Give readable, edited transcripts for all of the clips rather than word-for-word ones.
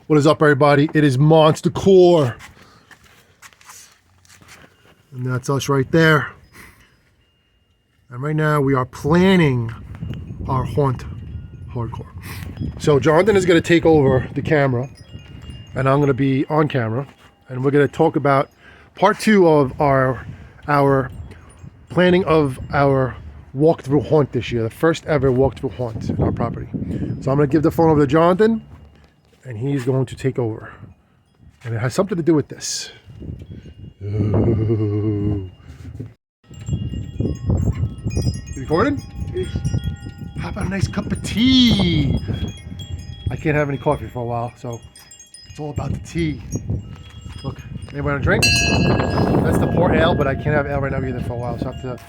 What is up, everybody? It is Monsta Core. And that's us right there. And right now we are planning our haunt hardcore. So Jonathan is going to take over the camera and I'm going to be on camera. And we're going to talk about part 2 of our planning of our walkthrough haunt this year. The first ever walkthrough haunt in our property. So I'm going to give the phone over to Jonathan and he's going to take over. And it has something to do with this. Ooh. You recording? How about a nice cup of tea? I can't have any coffee for a while, so it's all about the tea. Look, anybody want a drink? That's the poor ale, but I can't have ale right now either for a while, so I have to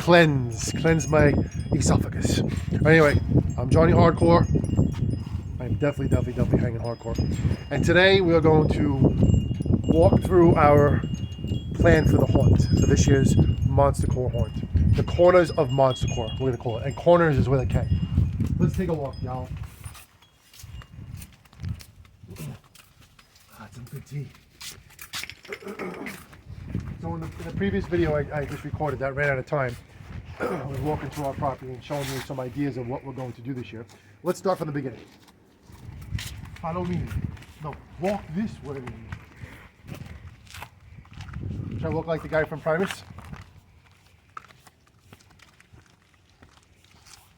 cleanse my esophagus. Anyway, I'm Johnny Hardcore. I'm definitely hanging hardcore. And today we are going to walk through our plan for the haunt. So this year's Monsta Core haunt. The corners of Monsta Core, we're going to call it. And corners is where they can. Let's take a walk, y'all. Some good tea. So in the previous video I just recorded that ran out of time. I was walking through our property and showing you some ideas of what we're going to do this year. Let's start from the beginning. Follow me. No, walk this way. Should I look like the guy from Primus?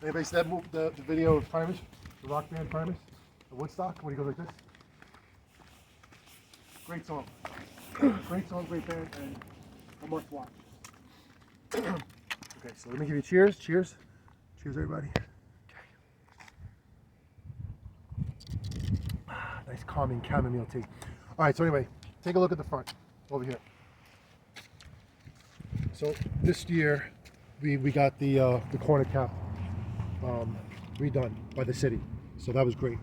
Anybody see that the video of Primus? The rock band Primus? The Woodstock? When he goes like this? Great song. Great song, great band, and a must watch. Okay, so let me give you cheers. Cheers. Cheers, everybody. Okay. Nice calming chamomile tea. All right, so anyway, take a look at the front over here. So this year, we got the corner cap redone by the city. So that was great.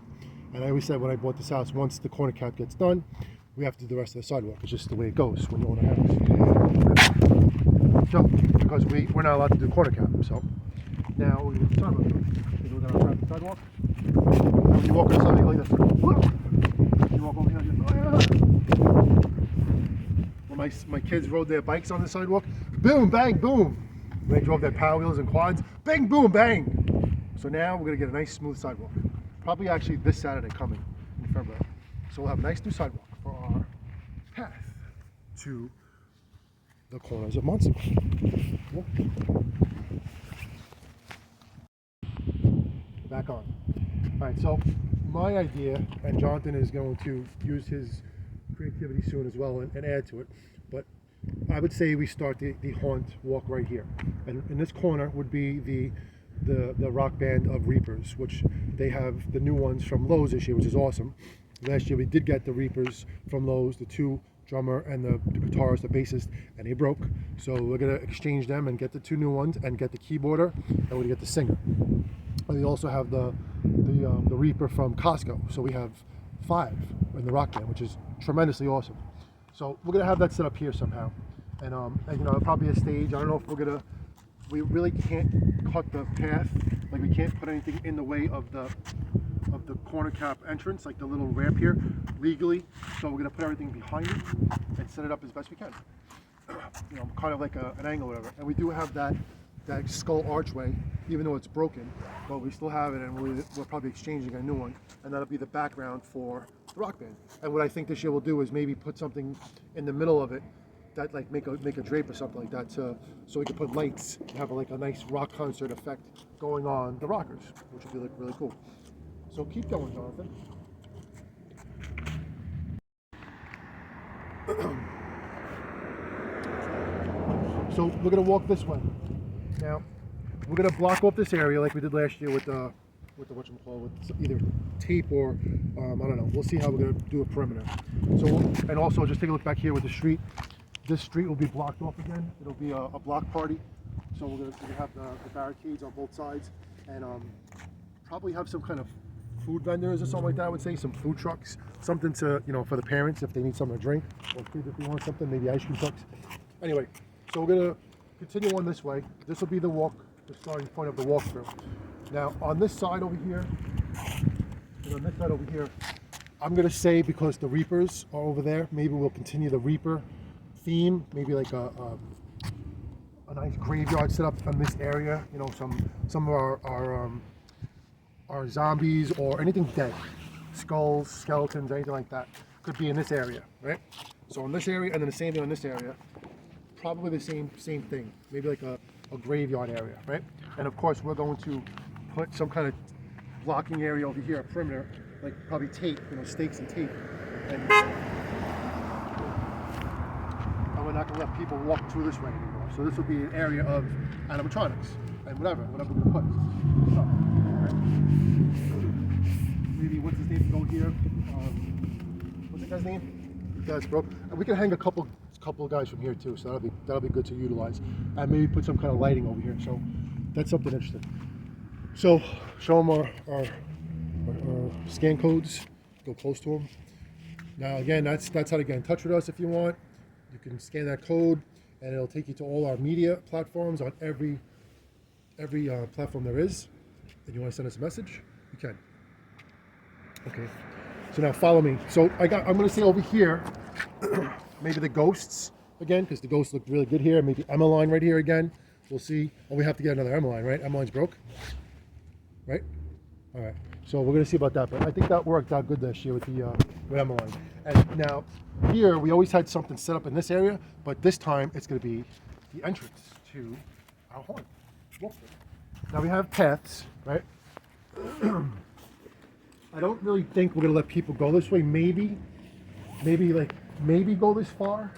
And I always said when I bought this house, once the corner cap gets done, we have to do the rest of the sidewalk. It's just the way it goes when you own a house. So, because we're not allowed to do corner cap. So now we're going to do the sidewalk. We're going to grab the sidewalk. And when you walk on the sidewalk like this, you walk over here like this. When my kids rode their bikes on the sidewalk, boom, bang, boom. When they drove their power wheels and quads, bang, boom, bang. So now we're going to get a nice smooth sidewalk. Probably actually this Saturday coming in February. So we'll have a nice new sidewalk for our path to the corners of Monsta. Yep. Back on. All right, so my idea, and Jonathan is going to use his creativity soon as well and add to it, but I would say we start the haunt walk right here. And in this corner would be the rock band of Reapers, which they have the new ones from Lowe's this year, which is awesome. Last year we did get the Reapers from Lowe's, the 2 drummer and the guitarist, the bassist, and they broke. So we're gonna exchange them and get the 2 new ones and get the keyboarder, and we're gonna get the singer. And we also have the Reaper from Costco. So we have 5 in the rock band, which is tremendously awesome. So we're gonna have that set up here somehow, and you know, probably a stage. I don't know if we really can't cut the path, like we can't put anything in the way of the corner cap entrance, like the little ramp here, legally. So we're gonna put everything behind it and set it up as best we can. You know, kind of like an angle or whatever. And we do have that skull archway, even though it's broken, but we still have it, and we're probably exchanging a new one, and that'll be the background for the rock band. And what I think this year we'll do is maybe put something in the middle of it that like make a drape or something like that, so we can put lights and have like a nice rock concert effect going on the rockers, which would be like really cool. So keep going, Jonathan. So we're gonna walk this way. Now we're gonna block off this area like we did last year with the whatchamacallit, with either tape or I don't know. We'll see how we're gonna do a perimeter. So and also just take a look back here with the street. This street will be blocked off again. It'll be a block party. So we're gonna have the barricades on both sides, and probably have some kind of food vendors or something like that. I would say some food trucks, something to, you know, for the parents if they need something to drink, or kids if they want something, maybe ice cream trucks. Anyway, so we're gonna continue on this way. This will be the starting point of the walkthrough. Now on this side over here, and on this side over here, I'm gonna say because the Reapers are over there, maybe we'll continue the Reaper theme. Maybe like a nice graveyard set up on this area. You know, some of our zombies or anything dead, skulls, skeletons, anything like that, could be in this area, right? So in this area, and then the same thing on this area, probably the same thing. Maybe like a graveyard area, right? And of course, we're going to put some kind of blocking area over here, a perimeter, like probably tape, you know, stakes and tape. And we're not going to let people walk through this way anymore. So this will be an area of animatronics and whatever we're going to put. So, right? Maybe what's his name go here? What's that guy's name? That's broke. And we can hang a couple of guys from here too. So that'll be good to utilize. And maybe put some kind of lighting over here. So that's something interesting. So show them our scan codes. Go close to them. Now again, that's how to get in touch with us if you want. You can scan that code, and it'll take you to all our media platforms on every platform there is. And you want to send us a message, you can. Okay. So now follow me. So I'm going to say over here, maybe the ghosts again, because the ghosts look really good here. Maybe Emma line right here again. We'll see. Oh, we have to get another Emma line, right? Emma line's broke, right? All right. So we're going to see about that, but I think that worked out good this year with the with Emma line. And now here we always had something set up in this area, but this time it's going to be the entrance to our haunt. Now we have paths, right? I don't really think we're going to let people go this way. Maybe go this far.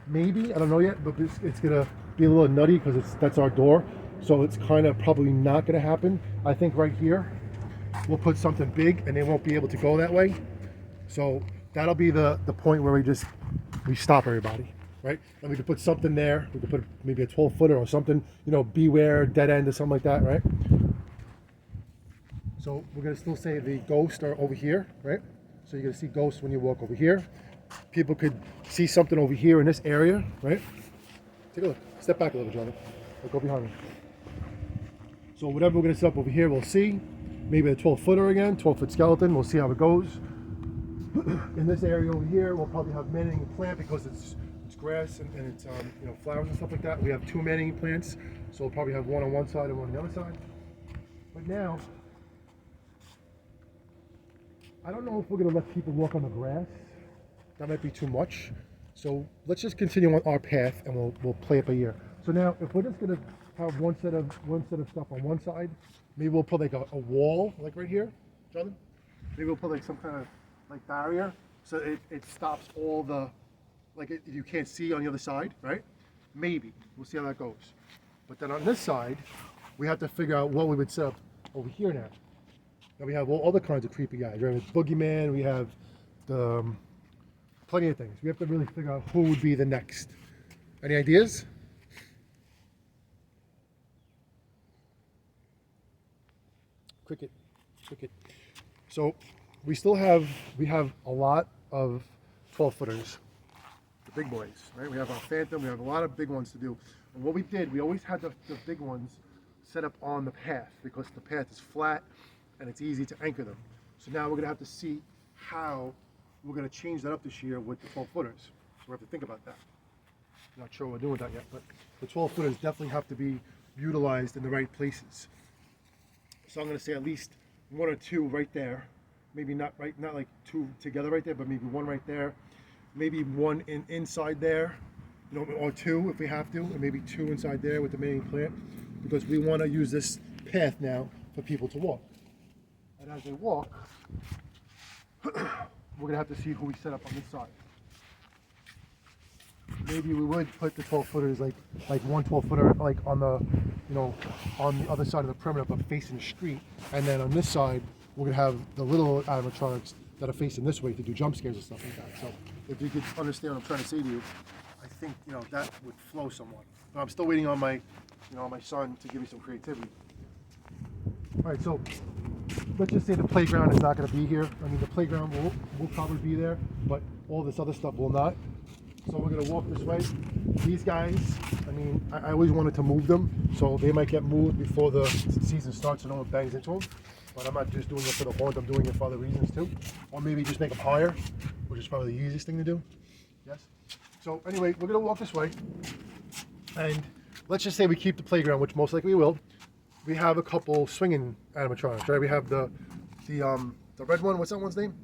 Maybe, I don't know yet, but it's going to be a little nutty because that's our door. So it's kind of probably not going to happen. I think right here we'll put something big and they won't be able to go that way. So that'll be the point where we stop everybody, right? And we could put something there. We could put maybe a 12-footer or something, you know, beware, dead end or something like that, right? So we're going to still say the ghosts are over here, right? So you're going to see ghosts when you walk over here. People could see something over here in this area, right? Take a look. Step back a little, Jonathan. Go behind me. So whatever we're going to set up over here, we'll see. Maybe a 12-footer again, 12-foot skeleton. We'll see how it goes. In this area over here, we'll probably have man-eating plant because it's grass and it's you know, flowers and stuff like that. We have 2 man-eating plants, so we'll probably have one on one side and one on the other side. But now, I don't know if we're going to let people walk on the grass. That might be too much. So let's just continue on our path and we'll play it by ear. So now, if we're just going to have one set of stuff on one side, maybe we'll put like a wall, like right here, Jonathan. Maybe we'll put like some kind of like barrier, so it stops all the, like you can't see on the other side, right? Maybe. We'll see how that goes. But then on this side, we have to figure out what we would set up over here now. Now we have all other kinds of creepy guys, right? We have Boogeyman, we have the, plenty of things. We have to really figure out who would be the next. Any ideas? Cricket. So we have a lot of 12-footers, the big boys, right? We have our Phantom, we have a lot of big ones to do. And what we did, we always had the big ones set up on the path because the path is flat and it's easy to anchor them. So now we're gonna have to see how we're gonna change that up this year with the 12-footers. So we have to think about that. Not sure what we're doing with that yet, but the 12-footers definitely have to be utilized in the right places. So I'm gonna say at least 1 or 2 right there. Maybe not like 2 together right there, but maybe 1 right there. Maybe 1 inside there, you know, or 2 if we have to, and maybe 2 inside there with the main plant, because we want to use this path now for people to walk. And as they walk, we're gonna have to see who we set up on this side. Maybe we would put the 12-footers like 1 12-footer like on the, you know, on the other side of the perimeter, but facing the street, and then on this side we're gonna have the little animatronics that are facing this way to do jump scares and stuff like that. So if you could understand what I'm trying to say to you, I think, you know, that would flow somewhat. But I'm still waiting on my, you know, my son to give me some creativity. All right, so let's just say the playground is not going to be here. I mean, the playground will probably be there, but all this other stuff will not. So we're going to walk this way. These guys, I mean, I always wanted to move them, so they might get moved before the season starts so no one bangs into them. But I'm not just doing it for the haunt, I'm doing it for other reasons too. Or maybe just make them higher, which is probably the easiest thing to do. Yes? So anyway, we're gonna walk this way. And let's just say we keep the playground, which most likely we will. We have a couple swinging animatronics, right? We have the red one, what's that one's name?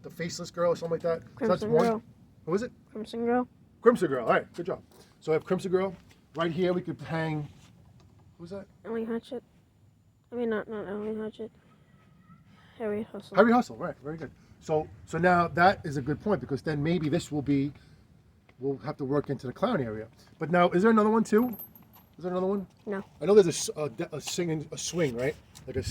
The faceless girl or something like that. Crimson So that's Girl. one. What was it? Crimson Girl. Crimson Girl, all right, good job. So I have Crimson Girl. Right here we could hang, who's that? Ellie Hatchet. I mean, not Ellie Hatchet. Harry Hustle. Harry Hustle, right, very good. So now that is a good point because then maybe this will be, we'll have to work into the clown area. But now, is there another one too? Is there another one? No. I know there's a swing, right? Like A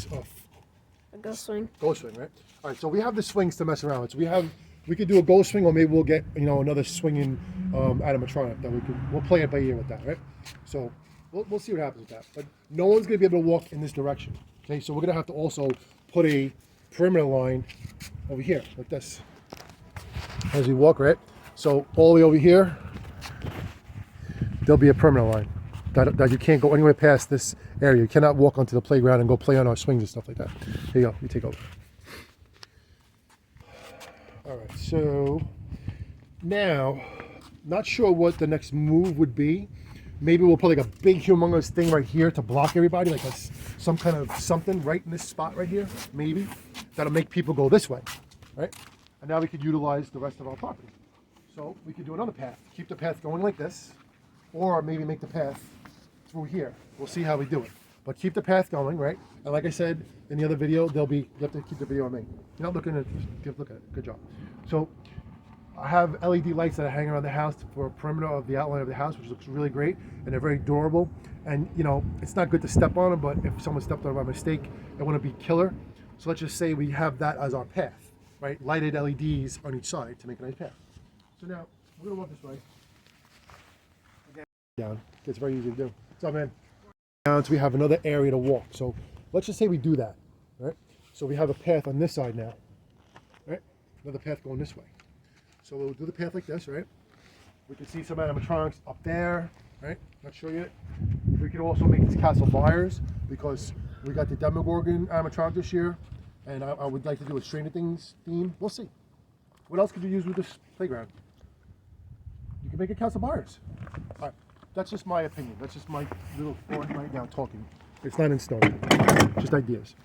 ghost swing. ghost swing, right? All right, so we have the swings to mess around with. So we could do a ghost swing, or maybe we'll get another swinging animatronic that we'll play it by ear with that, right? So we'll see what happens with that. But no one's gonna be able to walk in this direction. Okay, so we're gonna have to also put a perimeter line over here like this as we walk, right? So all the way over here, there'll be a perimeter line that you can't go anywhere past this area. You cannot walk onto the playground and go play on our swings and stuff like that. Here you go, you take over. All right, so now, not sure what the next move would be. Maybe we'll put like a big humongous thing right here to block everybody, like some kind of something right in this spot right here, maybe. That'll make people go this way, right? And now we could utilize the rest of our property. So we could do another path, keep the path going like this, or maybe make the path through here. We'll see how we do it. But keep the path going, right? And like I said in the other video, you have to keep the video on me. You're not looking at it, look at it, good job. So I have LED lights that I hang around the house for a perimeter of the outline of the house, which looks really great, and they're very durable. And it's not good to step on them, but if someone stepped on them by mistake, it wouldn't be killer. So let's just say we have that as our path, right? Lighted LEDs on each side to make a nice path. So now we're gonna walk this way. Again, down. It's very easy to do. What's up, man? Now we have another area to walk. So let's just say we do that, right? So we have a path on this side now, right? Another path going this way. So we'll do the path like this, right? We can see some animatronics up there, right? Not sure yet. We could also make these castle buyers because we got the Demogorgon animatronic this year, and I would like to do a Stranger Things theme. We'll see. What else could you use with this playground? You can make it castle buyers. All right, that's just my opinion. That's just my little thought right now talking. It's not in stone, just ideas.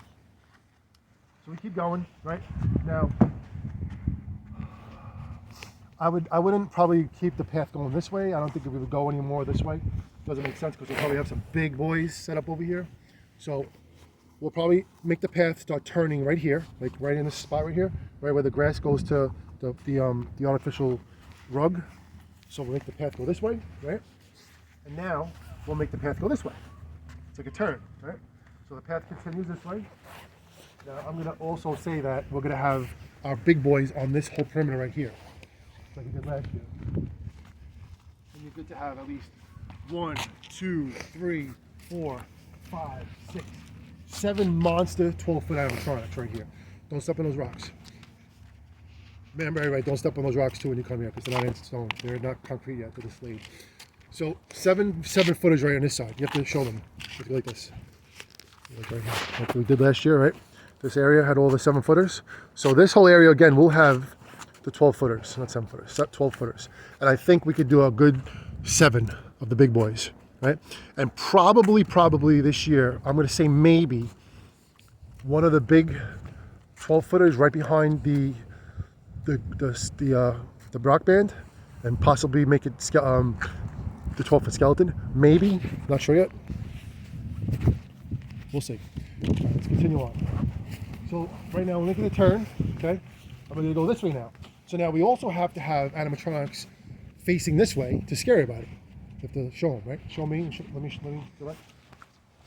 So we keep going, right? Now, I wouldn't probably keep the path going this way. I don't think we would go any more this way. Doesn't make sense because we'll probably have some big boys set up over here. So we'll probably make the path start turning right here, like right in this spot right here, right where the grass goes to the artificial rug. So we'll make the path go this way, right? And now we'll make the path go this way. Take a turn, right? So the path continues this way. Now I'm gonna also say that we're gonna have our big boys on this whole perimeter right here, like we did last year. And you're good to have at least 1, 2, 3, 4, 5, 6, 7 monster 12-foot animatronics right here. Don't step on those rocks. Remember, right, don't step on those rocks too when you come here because they're not in stone. They're not concrete yet, they're just laid. So 7-footers right on this side. You have to show them. Like this. Like right here. Like we did last year, right? This area had all the 7-footers. So this whole area again will have the 12-footers, not 7-footers, 12-footers. And I think we could do a good 7 of the big boys, right? And probably this year, I'm gonna say maybe one of the big 12-footers right behind the rock band, and possibly make it the 12-foot skeleton. Maybe, not sure yet. We'll see. All right, let's continue on. So right now we're making a turn. Okay, I'm going to go this way now. So now we also have to have animatronics facing this way to scare everybody. You have to show them, right? Show me. Let me direct.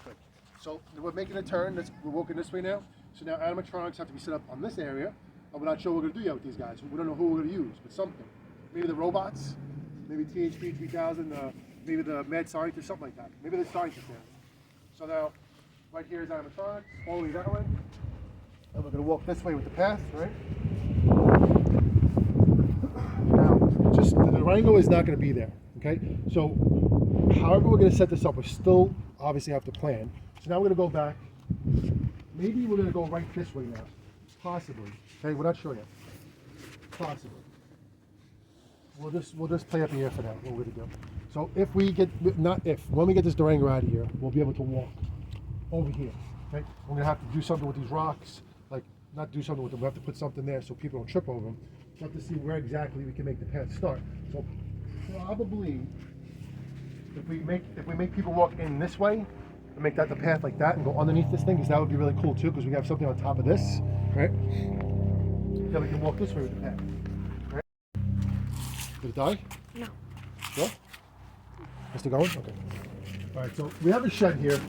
Good. So we're making a turn. We're walking this way now. So now animatronics have to be set up on this area. And we're not sure what we're going to do yet with these guys. We don't know who we're going to use, but something. Maybe the robots. Maybe THP 3000. Maybe the mad scientist, something like that. Maybe the scientist there. So now, right here is animatronics. All the way that way. And we're going to walk this way with the path, right? Now, just the Durango is not going to be there, okay? So, however we're going to set this up, we still obviously have to plan. So now we're gonna go back. Maybe we're gonna go right this way now. Possibly. Okay, we're not sure yet. Possibly. We'll just play up in the air for now. What we're gonna do. So if we get when we get this Durango out of here, we'll be able to walk over here. Okay, we're gonna have to do something with these rocks. Like not do something with them. We have to put something there so people don't trip over them. We have to see where exactly we can make the path start. So probably if we make people walk in this way and make that the path like that and go underneath this thing, because that would be really cool too. Because we have something on top of this, right? Then we can walk this way with the path. Did it die? No. No? Is it going? Okay. All right, so we have a shed here.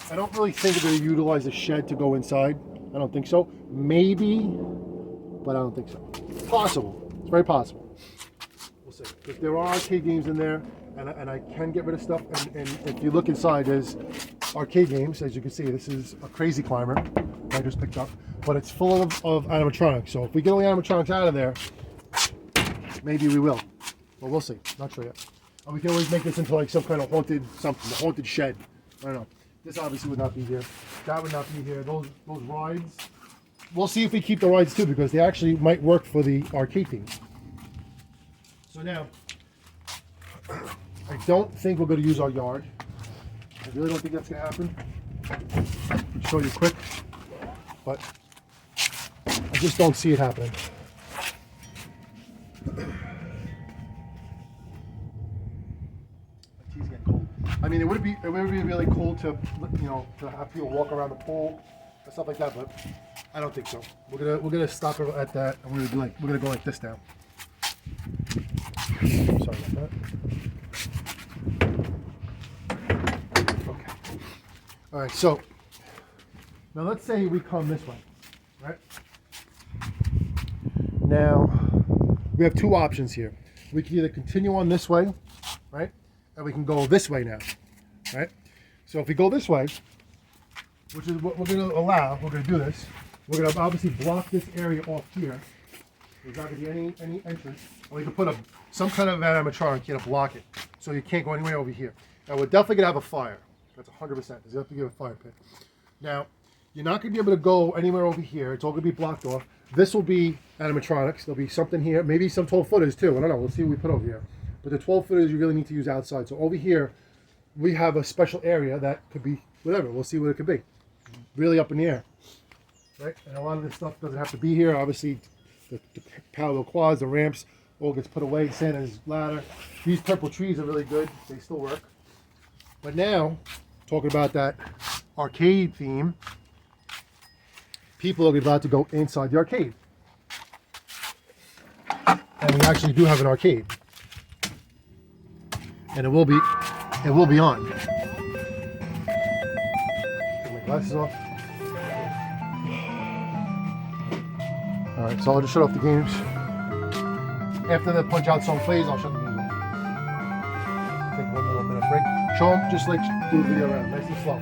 I don't really think we're going to utilize the shed to go inside. I don't think so. Maybe, but I don't think so. It's possible. It's very possible. We'll see. Because there are arcade games in there, and I can get rid of stuff. And if you look inside, there's arcade games. As you can see, this is a Crazy Climber I just picked up. But it's full of animatronics. So if we get all the animatronics out of there, maybe we will. But we'll see. Not sure yet. And we can always make this into like some kind of haunted something, a haunted shed. I don't know. This obviously would not be here. That would not be here. Those rides. We'll see if we keep the rides too, because they actually might work for the arcade theme. So now, I don't think we're going to use our yard. I really don't think that's going to happen. I'll show you quick, but I just don't see it happening. I mean, it would be really cool to to have people walk around the pool and stuff like that, but I don't think so. We're gonna stop it at that, and we're gonna go like this now. Sorry about that. Okay. All right. So now let's say we come this way, right? Now we have two options here. We can either continue on this way, right? And we can go this way now, right? So if we go this way, which is what we're going to allow, we're going to do this. We're going to obviously block this area off here. There's not going to be any entrance. And we can put some kind of animatronic here to block it, so you can't go anywhere over here. Now we're definitely going to have a fire. That's 100%. There's going to have to give a fire pit. Now you're not going to be able to go anywhere over here. It's all going to be blocked off. This will be animatronics. There'll be something here, maybe some 12-footers too. I don't know. We'll see what we put over here. But the 12-footers you really need to use outside. So over here, we have a special area that could be whatever. We'll see what it could be. Really up in the air, right? And a lot of this stuff doesn't have to be here. Obviously, the parallel quads, the ramps, all gets put away. Santa's ladder. These purple trees are really good. They still work. But now, talking about that arcade theme, people are about to go inside the arcade. And we actually do have an arcade. And it will be on. Get my glasses off. All right, so I'll just shut off the games. After the punch out song plays, I'll shut the games off. Take 1 little minute break. Show them just like do the video around, nice and slow.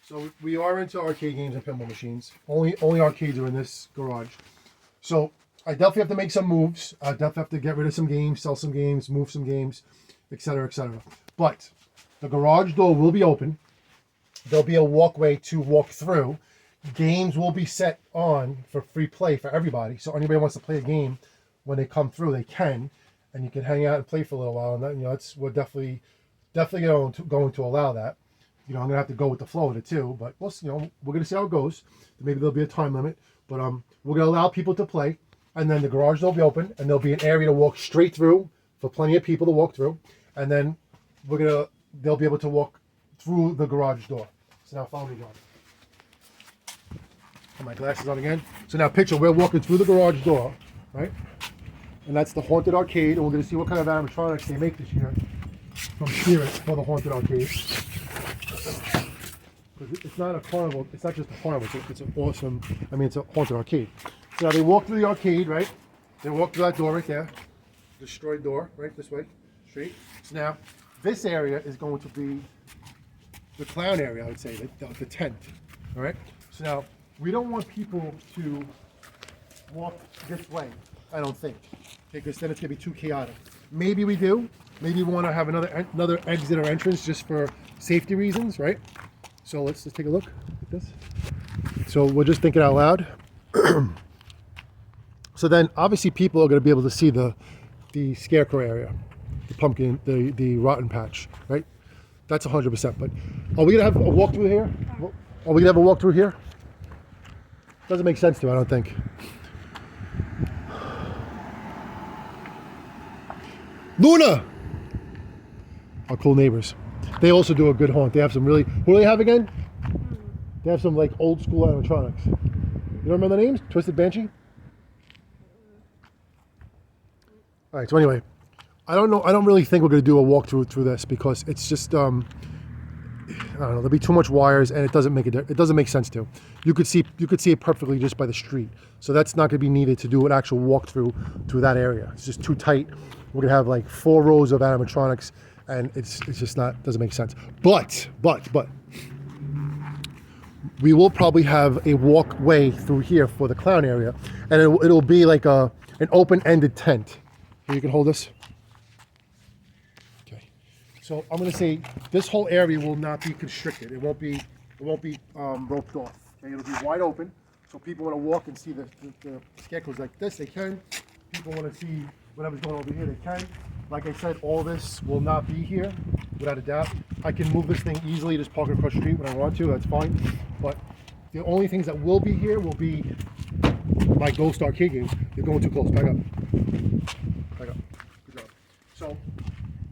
So we are into arcade games and pinball machines. Only arcades are in this garage. So I definitely have to make some moves. I definitely have to get rid of some games, sell some games, move some games, etc., etc. But the garage door will be open. There'll be a walkway to walk through. Games will be set on for free play for everybody. So anybody wants to play a game, when they come through, they can, and you can hang out and play for a little while. And that, we're definitely going to allow that. I'm gonna have to go with the flow of it too, but we're gonna see how it goes. Maybe there'll be a time limit, but we're gonna allow people to play, and then the garage door will be open, and there'll be an area to walk straight through for plenty of people to walk through, and then they'll be able to walk through the garage door. So now follow me, John. Put my glasses on again. So now picture we're walking through the garage door, right? And that's the haunted arcade, and we're gonna see what kind of animatronics they make this year from Spirit for the haunted arcade. It's not a carnival. It's not just a carnival. It's an awesome. It's a haunted arcade. So now they walk through the arcade, right? They walk through that door right there, destroyed door, right this way, straight. So now this area is going to be the clown area. I would say the tent. All right. So now we don't want people to walk this way. I don't think, because then it's gonna be too chaotic. Maybe we do. Maybe we want to have another exit or entrance just for safety reasons, right? So let's just take a look at this. So we're just thinking out loud. So then obviously people are going to be able to see the scarecrow area, the pumpkin, the rotten patch, right? That's 100%. But are we going to have a walkthrough here? Are we going to have a walkthrough here? Doesn't make sense to me, I don't think. Luna! Our cool neighbors. They also do a good haunt. They have some really, what do they have again? They have some like old school animatronics. You don't remember the names? Twisted Banshee? All right, so anyway, I don't know. I don't really think we're going to do a walkthrough through this because it's just, I don't know. There'll be too much wires, and it doesn't make sense to. You could see it perfectly just by the street. So that's not going to be needed to do an actual walkthrough through that area. It's just too tight. We're going to have like 4 rows of animatronics, and it's just not, doesn't make sense. But we will probably have a walkway through here for the clown area, and it'll be like an open-ended tent. Here, you can hold this. Okay. So I'm going to say this whole area will not be constricted. It won't be roped off. Okay? It'll be wide open. So people want to walk and see the scarecrows like this, they can. People want to see whatever's going over here, they can. Like I said, all this will not be here, without a doubt. I can move this thing easily, just park it across the street when I want to, that's fine. But the only things that will be here will be my Ghost arcade games. You're going too close, back up. Back up, good job. So,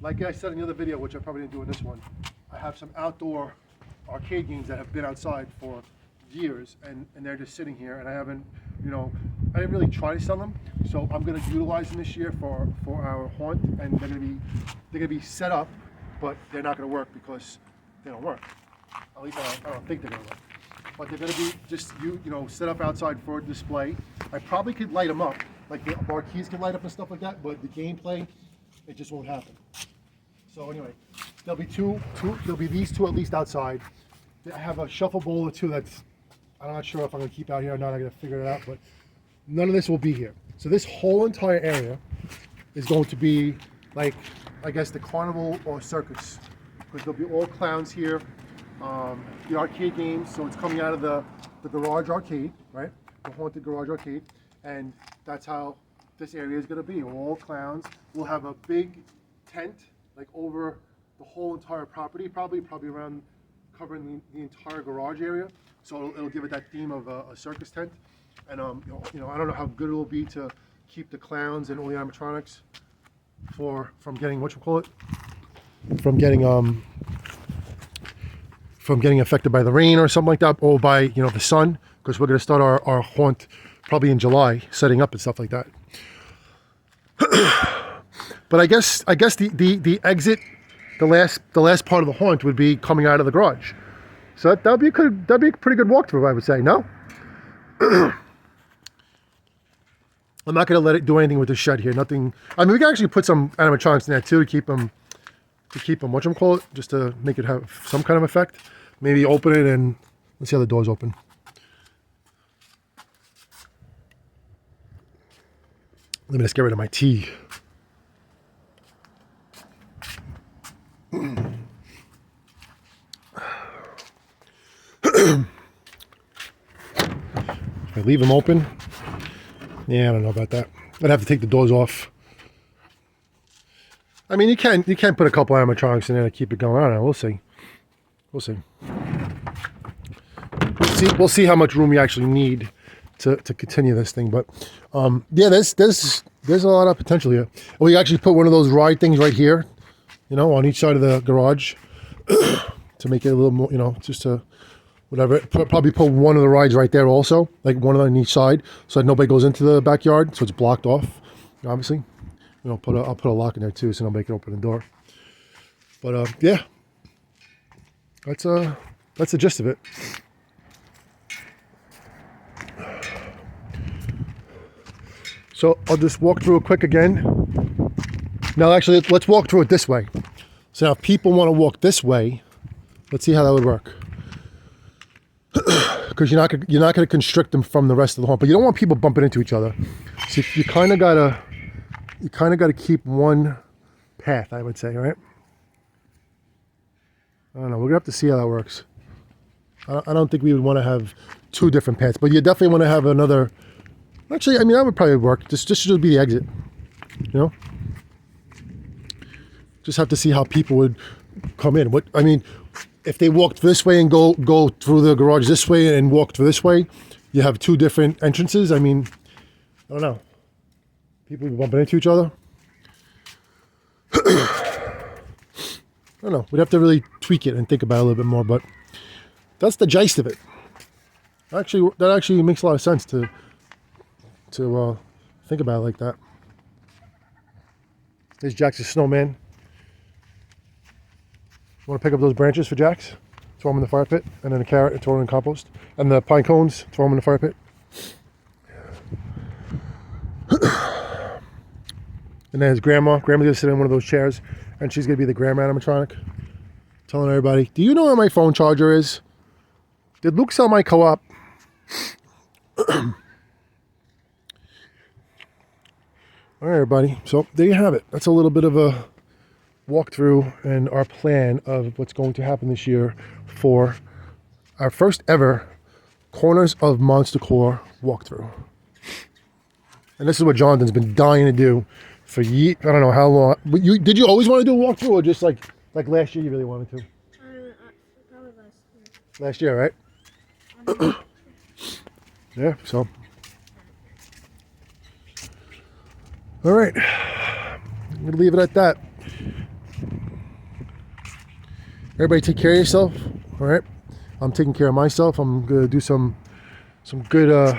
like I said in the other video, which I probably didn't do in this one, I have some outdoor arcade games that have been outside for years, and they're just sitting here, and I haven't, I didn't really try to sell them, so I'm going to utilize them this year for our haunt, and they're going to be set up, but they're not going to work because they don't work. At least I don't think they're going to work. But they're going to be just set up outside for display. I probably could light them up, like the marquees can light up and stuff like that, but the gameplay, it just won't happen. So anyway, there'll be these 2 at least outside. I have a shuffle bowl or 2 that's, I'm not sure if I'm going to keep out here or not. I got to figure it out, but none of this will be here. So this whole entire area is going to be like, I guess, the carnival or circus, because there'll be all clowns here. The arcade games, so it's coming out of the garage arcade, right? The haunted garage arcade, and that's how this area is going to be. All clowns. We'll have a big tent like over the whole entire property, probably around covering the entire garage area. So it'll give it that theme of a circus tent, and I don't know how good it will be to keep the clowns and all the animatronics from getting from getting affected by the rain or something like that, or by the sun, because we're going to start our haunt probably in July, setting up and stuff like that. But I guess the exit, the last part of the haunt would be coming out of the garage. So that'd be a pretty good walkthrough, I would say. No, I'm not going to let it do anything with the shed here. Nothing. I mean, we can actually put some animatronics in there too to keep them just to make it have some kind of effect. Maybe open it and let's see how the door's open. Let me just get rid of my tea. If I leave them open, yeah, I don't know about that. I'd have to take the doors off. I mean, you can put a couple animatronics in there to keep it going. I don't know. We'll see. We'll see how much room you actually need to continue this thing. But yeah, there's a lot of potential here. We actually put one of those ride things right here, on each side of the garage to make it a little more, just to whatever. Probably put one of the rides right there also, like one on each side, so that nobody goes into the backyard, so it's blocked off. Obviously, I'll put a lock in there too, so nobody can open the door. But yeah, that's the gist of it. So I'll just walk through it quick again. Now, actually, let's walk through it this way. So now, if people want to walk this way, let's see how that would work. because you're not gonna constrict them from the rest of the haunt. But you don't want people bumping into each other. So you kind of gotta keep one path, I would say, right? I don't know. We're gonna have to see how that works. I don't think we would want to have two different paths, but you definitely want to have another. Actually, I mean, that would probably work. This should be the exit, you know. Just have to see how people would come in. What I mean, if they walked this way and go through the garage this way and walk through this way, you have two different entrances. I mean, I don't know. People be bumping into each other. I don't know. We'd have to really tweak it and think about it a little bit more, but that's the gist of it. Actually, that actually makes a lot of sense to think about it like that. There's Jack's snowman. Want to pick up those branches for Jax? Throw them in the fire pit, and then a carrot and throw them in compost, and the pine cones, throw them in the fire pit. And then his grandma. Grandma's gonna sit in one of those chairs, and she's gonna be the grandma animatronic, telling everybody, "Do you know where my phone charger is? Did Luke sell my co-op?" All right, everybody. So there you have it. That's a little bit of a walkthrough and our plan of what's going to happen this year for our first ever Corners of Monsta Core walkthrough. And this is what Jonathan's been dying to do for years. I don't know how long. Did you always want to do a walkthrough, or just like last year you really wanted to? Probably Last year, right? Yeah, so. All right. I'm going to leave it at that. Everybody take care of yourself, all right? I'm taking care of myself. I'm going to do some good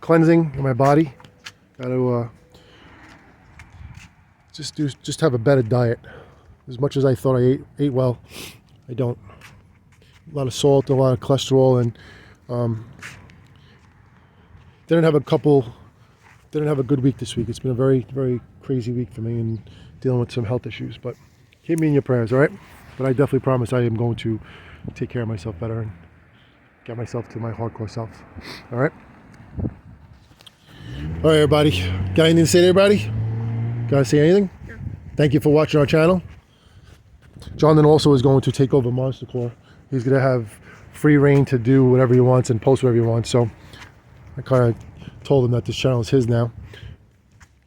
cleansing in my body. Got to just have a better diet. As much as I thought I ate well, I don't. A lot of salt, a lot of cholesterol, and didn't have a good week this week. It's been a very, very crazy week for me and dealing with some health issues. But keep me in your prayers, all right? But I definitely promise I am going to take care of myself better and get myself to my hardcore self. All right? All right, everybody. Got anything to say to everybody? Gotta say anything? No. Thank you for watching our channel. Jonathan also is going to take over Monsta Core. He's going to have free reign to do whatever he wants and post whatever he wants. So I kind of told him that this channel is his now.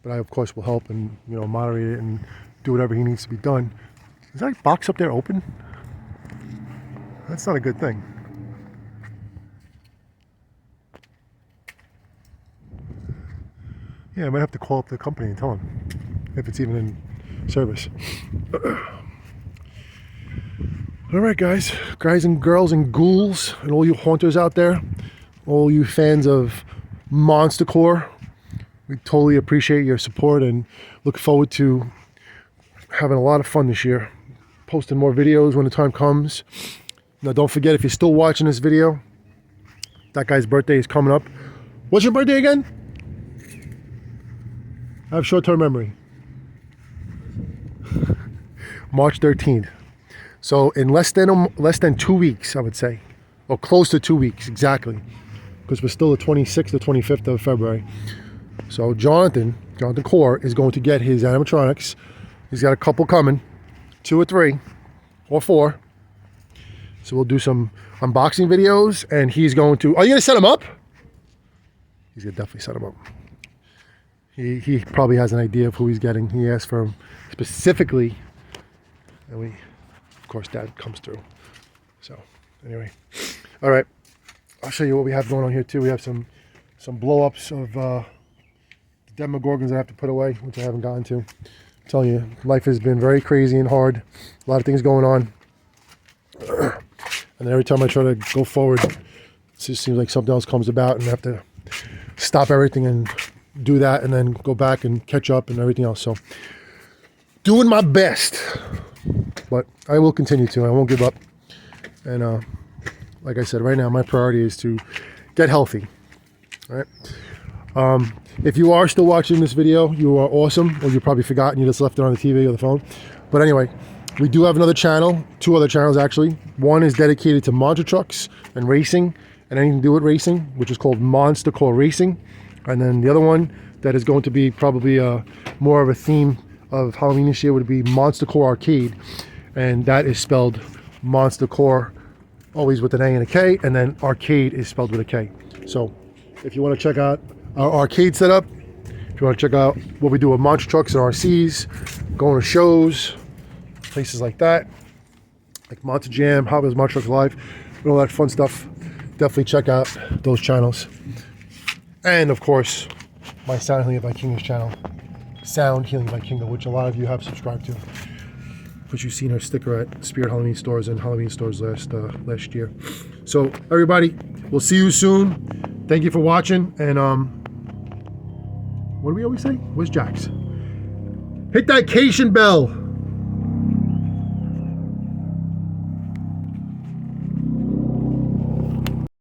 But I, of course, will help and, you know, moderate it and do whatever he needs to be done. Is that box up there open? That's not a good thing. Yeah, I might have to call up the company and tell them if it's even in service. All right, guys and girls and ghouls and all you haunters out there, all you fans of Monsta Core, we totally appreciate your support and look forward to having a lot of fun this year. Posting more videos when the time comes. Now, don't forget, if you're still watching this video, that guy's birthday is coming up. What's your birthday again? I have short-term memory. March 13th. So in less than 2 weeks, I would say, or close to 2 weeks exactly, because we're still the 26th or 25th of February. So Jonathan Core is going to get his animatronics. He's got a couple coming, 2 or 3 or 4. So we'll do some unboxing videos, and he's going to. Are you going to set him up? He's going to definitely set him up. He probably has an idea of who he's getting. He asked for him specifically, and we, of course, Dad comes through. So anyway, all right. I'll show you what we have going on here too. We have some blow-ups of the Demogorgons I have to put away, which I haven't gotten to. I'm telling you, life has been very crazy and hard. A lot of things going on. And then every time I try to go forward, it just seems like something else comes about, and I have to stop everything and do that, and then go back and catch up and everything else. So, doing my best, but I will continue to. I won't give up. And like I said, right now my priority is to get healthy. All right. If you are still watching this video, you are awesome, or you've probably forgotten, you just left it on the TV or the phone. But anyway, we do have another channel, 2 other channels actually. One is dedicated to monster trucks and racing, and anything to do with racing, which is called Monsta Core Racing. And then the other one that is going to be probably more of a theme of Halloween this year would be Monsta Core Arcade, and that is spelled Monsta Core, always with an A and a K, and then Arcade is spelled with a K. So if you want to check out our arcade setup, if you want to check out what we do with monster trucks and RCs, going to shows, places like that, like Monster Jam, Hot Wheels Monster Truck Live, and all that fun stuff, definitely check out those channels. And of course, my Sound Healing Vikingo channel, Sound Healing Vikingo, which a lot of you have subscribed to, which you've seen our sticker at Spirit Halloween stores and Halloween stores last year. So everybody, we'll see you soon. Thank you for watching, and what do we always say? Where's Jax? Hit that Cation bell.